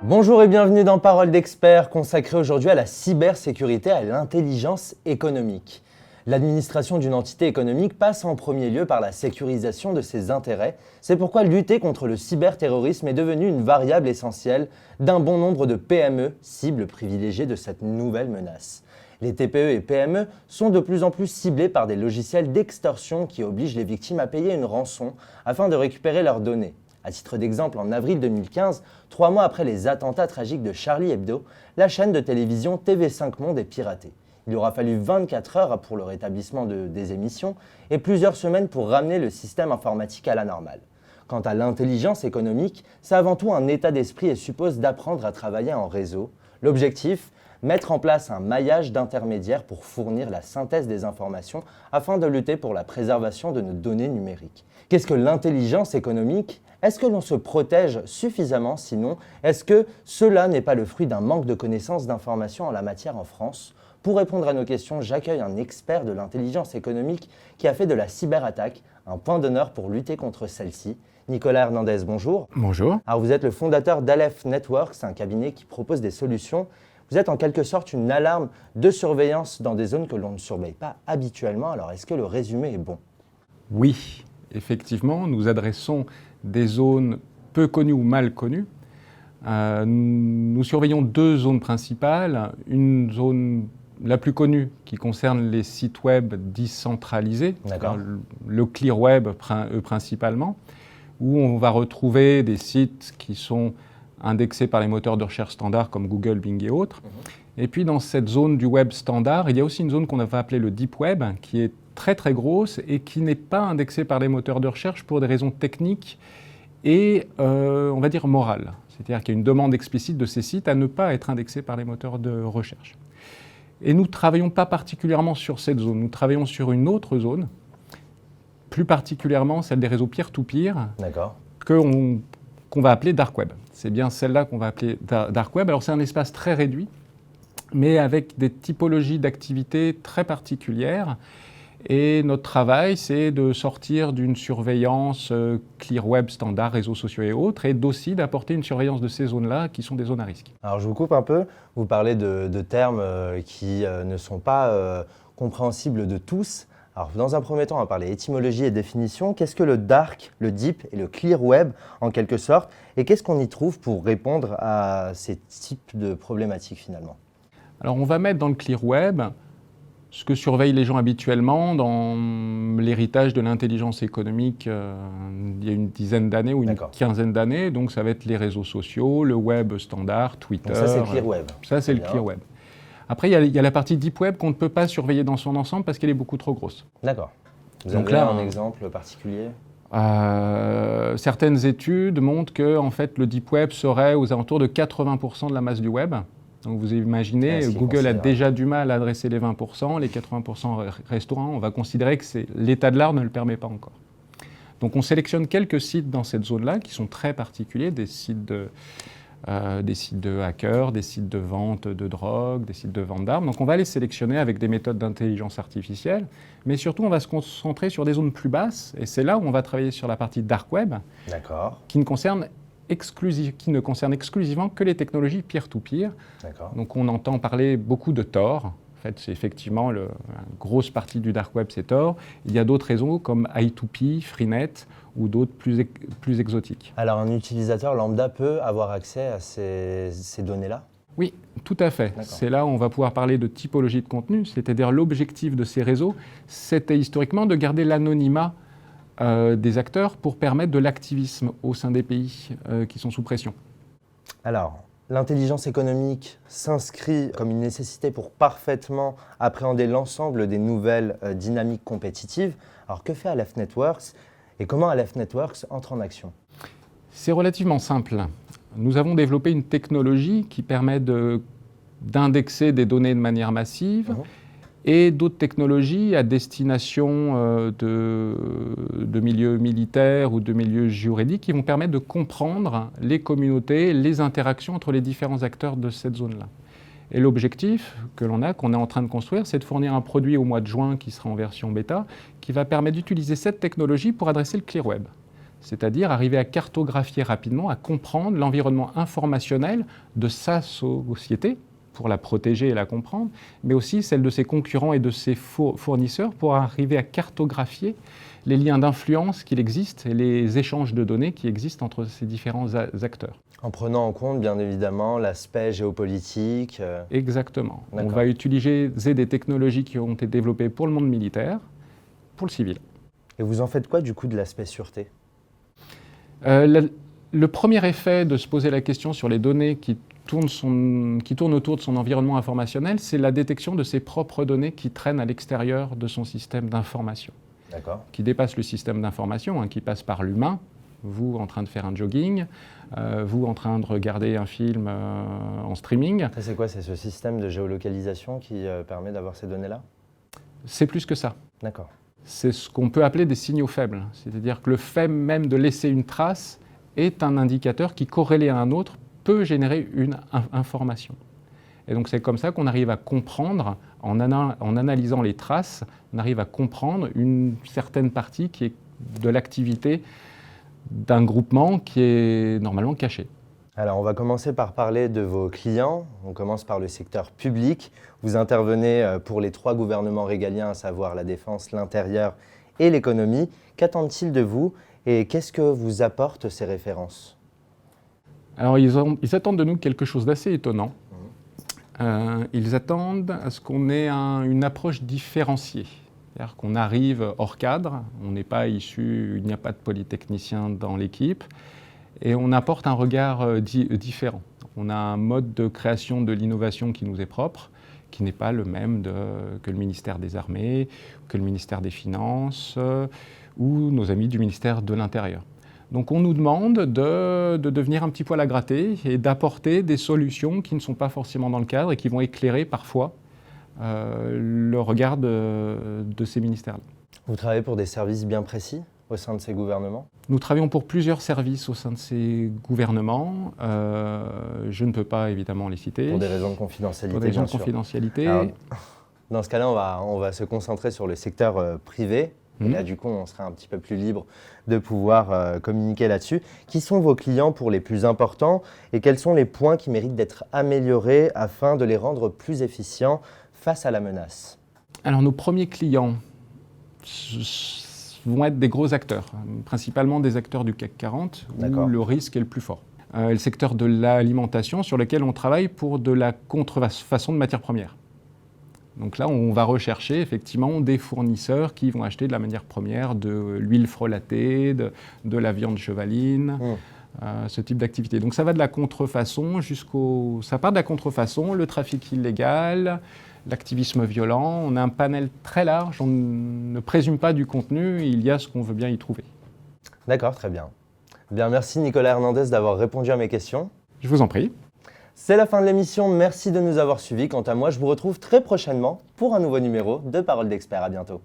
Bonjour et bienvenue dans Parole d'expert, consacré aujourd'hui à la cybersécurité et à l'intelligence économique. L'administration d'une entité économique passe en premier lieu par la sécurisation de ses intérêts. C'est pourquoi lutter contre le cyberterrorisme est devenu une variable essentielle d'un bon nombre de PME, cibles privilégiées de cette nouvelle menace. Les TPE et PME sont de plus en plus ciblées par des logiciels d'extorsion qui obligent les victimes à payer une rançon afin de récupérer leurs données. À titre d'exemple, en avril 2015, 3 mois après les attentats tragiques de Charlie Hebdo, la chaîne de télévision TV5 Monde est piratée. Il aura fallu 24 heures pour le rétablissement des émissions et plusieurs semaines pour ramener le système informatique à la normale. Quant à l'intelligence économique, c'est avant tout un état d'esprit et suppose d'apprendre à travailler en réseau. L'objectif, mettre en place un maillage d'intermédiaires pour fournir la synthèse des informations afin de lutter pour la préservation de nos données numériques. Qu'est-ce que l'intelligence économique ? Est-ce que l'on se protège suffisamment? Sinon, est-ce que cela n'est pas le fruit d'un manque de connaissances d'informations en la matière en France? Pour répondre à nos questions, j'accueille un expert de l'intelligence économique qui a fait de la cyberattaque un point d'honneur pour lutter contre celle-ci. Nicolas Hernandez, bonjour. Bonjour. Alors vous êtes le fondateur d'Aleph Networks, un cabinet qui propose des solutions. Vous êtes en quelque sorte une alarme de surveillance dans des zones que l'on ne surveille pas habituellement. Alors est-ce que le résumé est bon? Oui, effectivement, nous adressons des zones peu connues ou mal connues. Nous surveillons deux zones principales. Une zone la plus connue qui concerne les sites web décentralisés, le clear web principalement, où on va retrouver des sites qui sont indexés par les moteurs de recherche standards comme Google, Bing et autres. Et puis dans cette zone du web standard, il y a aussi une zone qu'on va appeler le deep web, qui est très très grosse et qui n'est pas indexée par les moteurs de recherche pour des raisons techniques et on va dire morales. C'est-à-dire qu'il y a une demande explicite de ces sites à ne pas être indexés par les moteurs de recherche. Et nous ne travaillons pas particulièrement sur cette zone, nous travaillons sur une autre zone, plus particulièrement celle des réseaux peer-to-peer, qu'on va appeler dark web. C'est bien celle-là qu'on va appeler dark web. Alors c'est un espace très réduit, mais avec des typologies d'activités très particulières. Et notre travail, c'est de sortir d'une surveillance clear web standard, réseaux sociaux et autres, et aussi d'apporter une surveillance de ces zones-là qui sont des zones à risque. Alors je vous coupe un peu, vous parlez de termes qui ne sont pas compréhensibles de tous. Alors dans un premier temps, on va parler étymologie et définition. Qu'est-ce que le dark, le deep et le clear web en quelque sorte? Et qu'est-ce qu'on y trouve pour répondre à ces types de problématiques finalement? Alors on va mettre dans le clear web ce que surveillent les gens habituellement dans l'héritage de l'intelligence économique il y a une dizaine d'années ou une quinzaine d'années. Donc ça va être les réseaux sociaux, le web standard, Twitter. Donc ça c'est le clear web. Ça c'est le clear web. Après il y a la partie deep web qu'on ne peut pas surveiller dans son ensemble parce qu'elle est beaucoup trop grosse. D'accord. Vous avez un exemple particulier? Certaines études montrent que en fait, le deep web serait aux alentours de 80% de la masse du web. Donc vous imaginez, Google a déjà du mal à adresser les 20%, les 80% restaurants, on va considérer que l'état de l'art ne le permet pas encore. Donc on sélectionne quelques sites dans cette zone-là qui sont très particuliers, des sites de hackers, des sites de vente de drogue, des sites de vente d'armes. Donc on va les sélectionner avec des méthodes d'intelligence artificielle, mais surtout on va se concentrer sur des zones plus basses, et c'est là où on va travailler sur la partie dark web, qui ne concerne exclusivement que les technologies peer-to-peer. Donc on entend parler beaucoup de Tor. En fait, c'est effectivement une grosse partie du dark web, c'est Tor. Il y a d'autres réseaux comme I2P, Freenet ou d'autres plus exotiques. Alors un utilisateur lambda peut avoir accès à ces données-là? Oui, tout à fait. C'est là où on va pouvoir parler de typologie de contenu, c'est-à-dire l'objectif de ces réseaux, c'était historiquement de garder l'anonymat des acteurs pour permettre de l'activisme au sein des pays qui sont sous pression. Alors, l'intelligence économique s'inscrit comme une nécessité pour parfaitement appréhender l'ensemble des nouvelles dynamiques compétitives. Alors, que fait Aleph Networks et comment Aleph Networks entre en action? C'est relativement simple. Nous avons développé une technologie qui permet d'indexer des données de manière massive et d'autres technologies à destination de milieux militaires ou de milieux juridiques qui vont permettre de comprendre les communautés, les interactions entre les différents acteurs de cette zone-là. Et l'objectif qu'on est en train de construire, c'est de fournir un produit au mois de juin qui sera en version bêta, qui va permettre d'utiliser cette technologie pour adresser le clear web. c'est-à-dire arriver à cartographier rapidement, à comprendre l'environnement informationnel de sa société, pour la protéger et la comprendre, mais aussi celle de ses concurrents et de ses fournisseurs pour arriver à cartographier les liens d'influence qu'il existe et les échanges de données qui existent entre ces différents acteurs. En prenant en compte, bien évidemment, l'aspect géopolitique. Exactement. On D'accord. va utiliser des technologies qui ont été développées pour le monde militaire, pour le civil. Et vous en faites quoi, du coup, de l'aspect sûreté? Le premier effet de se poser la question sur les données qui tournent autour de son environnement informationnel, c'est la détection de ses propres données qui traînent à l'extérieur de son système d'information. D'accord. Qui dépasse le système d'information, qui passe par l'humain, vous en train de faire un jogging, vous en train de regarder un film en streaming. Ça, c'est quoi? C'est ce système de géolocalisation qui permet d'avoir ces données-là? C'est plus que ça. D'accord. C'est ce qu'on peut appeler des signaux faibles. C'est-à-dire que le fait même de laisser une trace est un indicateur qui, corrélé à un autre, peut générer une information. Et donc c'est comme ça qu'on arrive à comprendre, en analysant les traces, on arrive à comprendre une certaine partie qui est de l'activité d'un groupement qui est normalement caché. Alors, on va commencer par parler de vos clients. On commence par le secteur public. Vous intervenez pour les 3 gouvernements régaliens, à savoir la défense, l'intérieur et l'économie. Qu'attendent-ils de vous et qu'est-ce que vous apportent ces références? Alors, ils attendent de nous quelque chose d'assez étonnant. Ils attendent à ce qu'on ait une approche différenciée. C'est-à-dire qu'on arrive hors cadre, on n'est pas issu, il n'y a pas de polytechnicien dans l'équipe, et on apporte un regard différent. On a un mode de création de l'innovation qui nous est propre, qui n'est pas le même que le ministère des Armées, que le ministère des Finances, ou nos amis du ministère de l'Intérieur. Donc on nous demande de devenir un petit poil à gratter et d'apporter des solutions qui ne sont pas forcément dans le cadre et qui vont éclairer parfois le regard de ces ministères-là. Vous travaillez pour des services bien précis au sein de ces gouvernements? Nous travaillons pour plusieurs services au sein de ces gouvernements. Je ne peux pas évidemment les citer. Pour des raisons de confidentialité, Pour des raisons bien de sûr. confidentialité. Alors, dans ce cas-là, on va se concentrer sur le secteur privé. Et là, du coup, on sera un petit peu plus libre de pouvoir communiquer là-dessus. Qui sont vos clients pour les plus importants et quels sont les points qui méritent d'être améliorés afin de les rendre plus efficients face à la menace? Alors, nos premiers clients vont être des gros acteurs, principalement des acteurs du CAC 40, où le risque est le plus fort. Le secteur de l'alimentation, sur lequel on travaille pour de la contrefaçon de matières premières. Donc là, on va rechercher effectivement des fournisseurs qui vont acheter de la matière première, de l'huile frelatée, de la viande chevaline, ce type d'activité. Donc ça va de la contrefaçon ça part de la contrefaçon, le trafic illégal, l'activisme violent. On a un panel très large, on ne présume pas du contenu, il y a ce qu'on veut bien y trouver. D'accord, très bien. Bien, merci Nicolas Hernandez d'avoir répondu à mes questions. Je vous en prie. C'est la fin de l'émission, merci de nous avoir suivis. Quant à moi, je vous retrouve très prochainement pour un nouveau numéro de Paroles d'Experts. À bientôt.